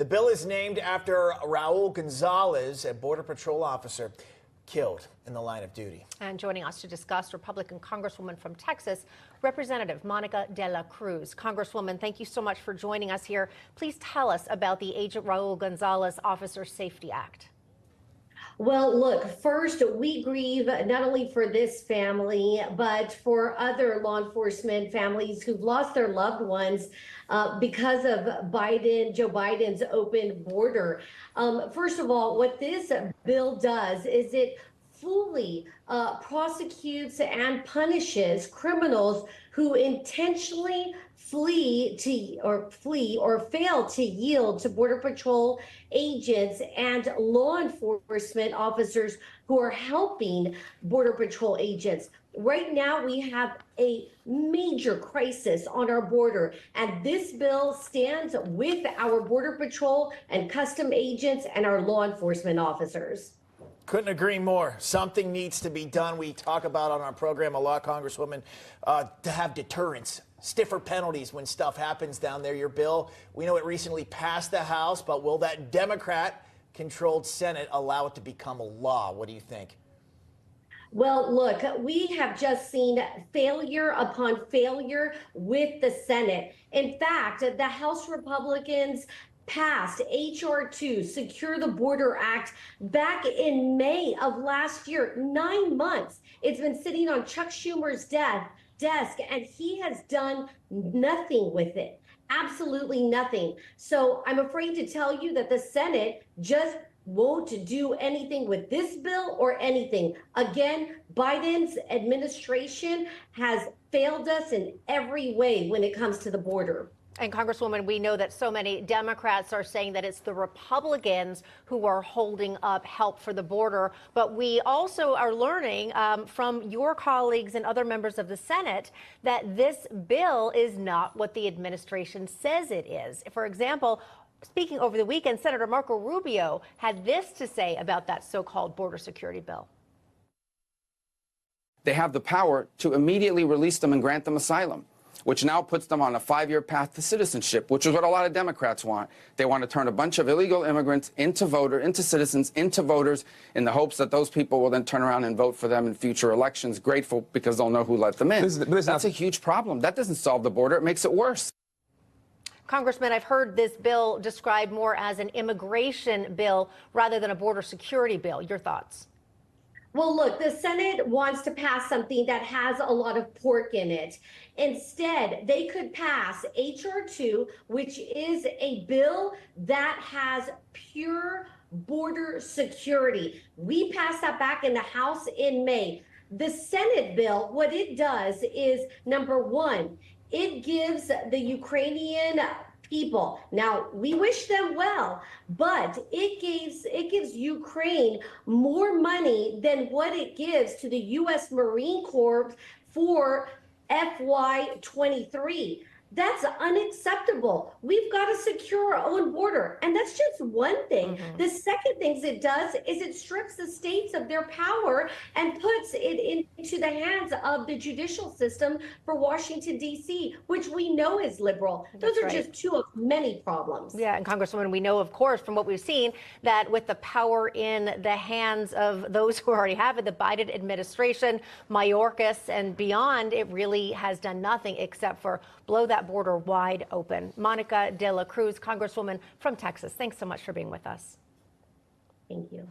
The bill is named after Raul Gonzalez, a Border Patrol officer killed in the line of duty. And joining us to discuss, Republican Congresswoman from Texas, Representative Monica de la Cruz. Congresswoman, thank you so much for joining us here. Please tell us about the Agent Raul Gonzalez Officer Safety Act. Well, look, first, we grieve not only for this family, but for other law enforcement families who've lost their loved ones because of Joe Biden's open border. First of all, what this bill does is it fully prosecutes and punishes criminals who intentionally flee or fail to yield to Border Patrol agents and law enforcement officers who are helping Border Patrol agents. Right now, we have a major crisis on our border, and this bill stands with our Border Patrol and custom agents and our law enforcement officers. Couldn't agree more. Something needs to be done. We talk about on our program a lot, Congresswoman, to have deterrence, stiffer penalties when stuff happens down there. Your bill, we know it recently passed the House, but will that Democrat-controlled Senate allow it to become a law? What do you think? Well, look, we have just seen failure upon failure with the Senate. In fact, the House Republicans passed H.R. 2, Secure the Border Act, back in May of last year. 9 months. It's been sitting on Chuck Schumer's desk, and he has done nothing with it. Absolutely nothing. So I'm afraid to tell you that the Senate just won't do anything with this bill or anything. Again, Biden's administration has failed us in every way when it comes to the border. And Congresswoman, we know that so many Democrats are saying that it's the Republicans who are holding up help for the border. But we also are learning from your colleagues and other members of the Senate that this bill is not what the administration says it is. For example, speaking over the weekend, Senator Marco Rubio had this to say about that so-called border security bill. They have the power to immediately release them and grant them asylum, which now puts them on a 5-year path to citizenship, which is what a lot of Democrats want. They want to turn a bunch of illegal immigrants into citizens, into voters, in the hopes that those people will then turn around and vote for them in future elections, grateful because they'll know who let them in. That's a huge problem. That doesn't solve the border. It makes it worse. Congressman, I've heard this bill described more as an immigration bill rather than a border security bill. Your thoughts? Well, look, the Senate wants to pass something that has a lot of pork in it. Instead, they could pass H.R. 2, which is a bill that has pure border security. We passed that back in the House in May. The Senate bill, what it does is, number one, it gives the Ukrainian people. Now, we wish them well, but it gives Ukraine more money than what it gives to the U.S. Marine Corps for FY23. That's unacceptable. We've got to secure our own border. And that's just one thing. The second thing it does is it strips the states of their power and puts it into the hands of the judicial system for Washington, D.C., which we know is liberal. Those are just two of many problems. Yeah, and Congresswoman, we know, of course, from what we've seen, that with the power in the hands of those who already have it, the Biden administration, Mayorkas and beyond, it really has done nothing except for blow that border wide open. Monica de la Cruz, Congresswoman from Texas, thanks so much for being with us. Thank you.